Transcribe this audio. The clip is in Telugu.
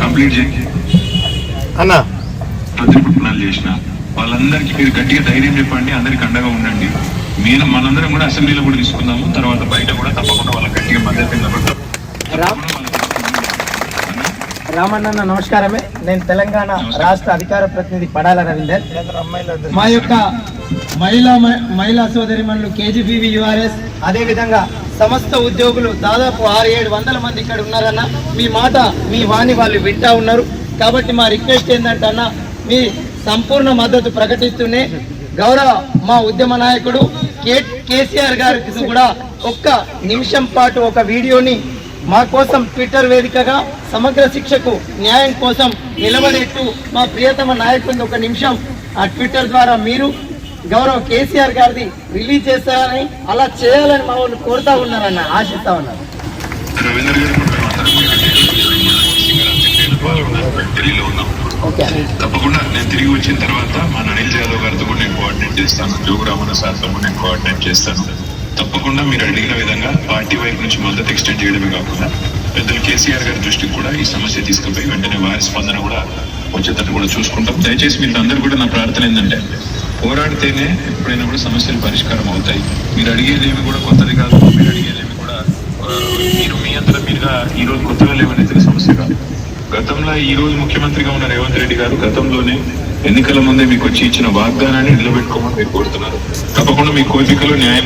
కంప్లీట్ చేయండి అన్న. ప్రతిభటనలు చేసిన వాళ్ళందరికీ మీరు గట్టిగా ధైర్యం చెప్పండి, అందరికి అండగా ఉండండి. మనందరం కూడా అసెంబ్లీలో కూడా తీసుకుందాము, తర్వాత బయట కూడా తప్పకుండా వాళ్ళకి గట్టిగా మద్దతు. రామన్న నమస్కారమే. నేను తెలంగాణ రాష్ట్ర అధికార ప్రతినిధి పడాల రవీందర్. మా యొక్క మహిళా సోదరిమణులు కేజీబీవీ యూఆర్ఎస్, అదేవిధంగా సమస్త ఉద్యోగులు దాదాపు 600-700 మంది ఇక్కడ ఉన్నారన్న. మీ మాట మీ వాణి వాళ్ళు వింటా ఉన్నారు. కాబట్టి మా రిక్వెస్ట్ ఏంటంటే అన్న, మీ సంపూర్ణ మద్దతు ప్రకటిస్తూనే గౌరవ మా ఉద్యమ నాయకుడు కేసీఆర్ గారికి కూడా ఒక్క నిమిషం పాటు ఒక వీడియోని మా కోసం ట్విట్టర్ వేదికగా సమగ్ర శిక్షకు న్యాయం కోసం నిలబడేట్టు మా ప్రియతమ నాయకుడిని ఒక నిమిషం ఆ ట్విట్టర్ ద్వారా మీరు గౌరవ కేసీఆర్ గారిది రిలీజ్ చేస్తారని, అలా చేయాలని మా వాళ్ళు కోరుతా ఉన్నారన్న, ఆశిస్తా ఉన్నారు. తప్పకుండా నేను తిరిగి వచ్చిన తర్వాత మా అనిల్ యాదవ్ గారితో కూడా నేను కోఆర్డినేట్ చేస్తాను, జోగురామన్న సార్తో కూడా నేను కోఆర్డినేట్ చేస్తాను. తప్పకుండా మీరు అడిగిన విధంగా పార్టీ వైపు నుంచి మద్దతు ఎక్స్టెండ్ చేయడమే కాకుండా పెద్దలు కేసీఆర్ గారి దృష్టికి కూడా ఈ సమస్య తీసుకుపోయి వెంటనే వారి స్పందన కూడా వచ్చేటట్టు కూడా చూసుకుంటాం. దయచేసి మీరు అందరూ కూడా నా ప్రార్థన ఏంటంటే, పోరాడితేనే ఎప్పుడైనా కూడా సమస్యలు పరిష్కారం అవుతాయి. మీరు అడిగేదేమి కూడా కొత్తది కాదు, మీరు అడిగేదేమి కూడా మీరు మీ అంతటా మీరుగా ఈ రోజు కొత్తగా లేవనైతే సమస్య కాదు. గతంలో ఈ రోజు ముఖ్యమంత్రిగా ఉన్న రేవంత్ రెడ్డి గారు గతంలోనే ఎన్నికల ముందే మీకు వచ్చి ఇచ్చిన వాగ్దానాన్ని నిలబెట్టుకోమని మీరు కోరుతున్నారు. తప్పకుండా మీ కోరికలో న్యాయం